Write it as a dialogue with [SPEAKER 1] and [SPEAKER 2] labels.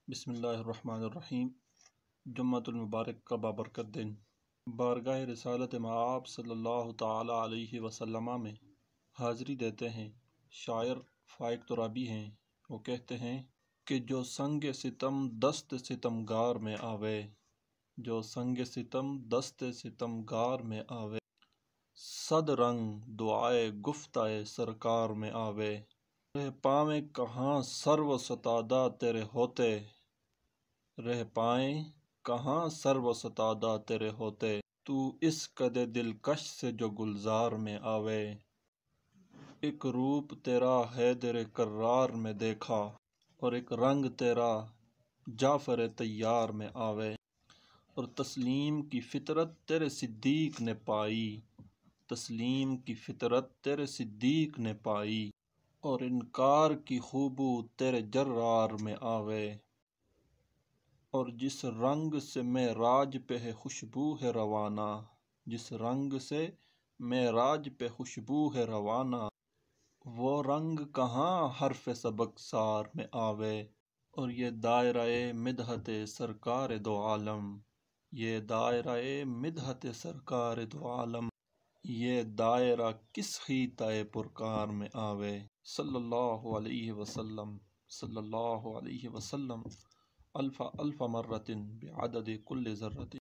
[SPEAKER 1] بسم اللہ الرحمن الرحیم۔ جمعۃ المبارک کا بابرکت دن بارگاہ رسالت مآب صلی اللہ تعالی علیہ وسلم میں حاضری دیتے ہیں۔ شاعر فائق ترابی ہیں۔ وہ کہتے ہیں کہ جو سنگ ستم دست ستمگار میں آوے، جو سنگ ستم دست ستمگار میں آوے، صد رنگ دعائے گفتائے سرکار میں آوے، رہ پاویں کہاں سرو ستادہ تیرے ہوتے، رہ پائیں کہاں سرو ستادہ تیرے ہوتے، تو اس قدِ دلکش سے جو گلزار میں آوے، ایک روپ تیرا حیدر کرار میں دیکھا، اور ایک رنگ تیرا جعفر طیار میں آوے، اور تسلیم کی فطرت تیرے صدیق نے پائی، تسلیم کی فطرت تیرے صدیق نے پائی، اور انکار کی خوبو تیرے جرار میں آوے، اور جس رنگ سے معراج پہ ہے خوشبو ہے روانہ، جس رنگ سے معراج پہ خوشبو ہے روانہ، وہ رنگ کہاں حرف سبکسار میں آوے، اور یہ دائرہ مدحت سرکار دو عالم، یہ دائرہ مدحت سرکار دو عالم، یہ دائرہ کس خطہ پرکار میں آوے، صلی اللہ علیہ وسلم، صلی اللہ علیہ وسلم، الف الف مرۃ بعدد کل ذرۃ۔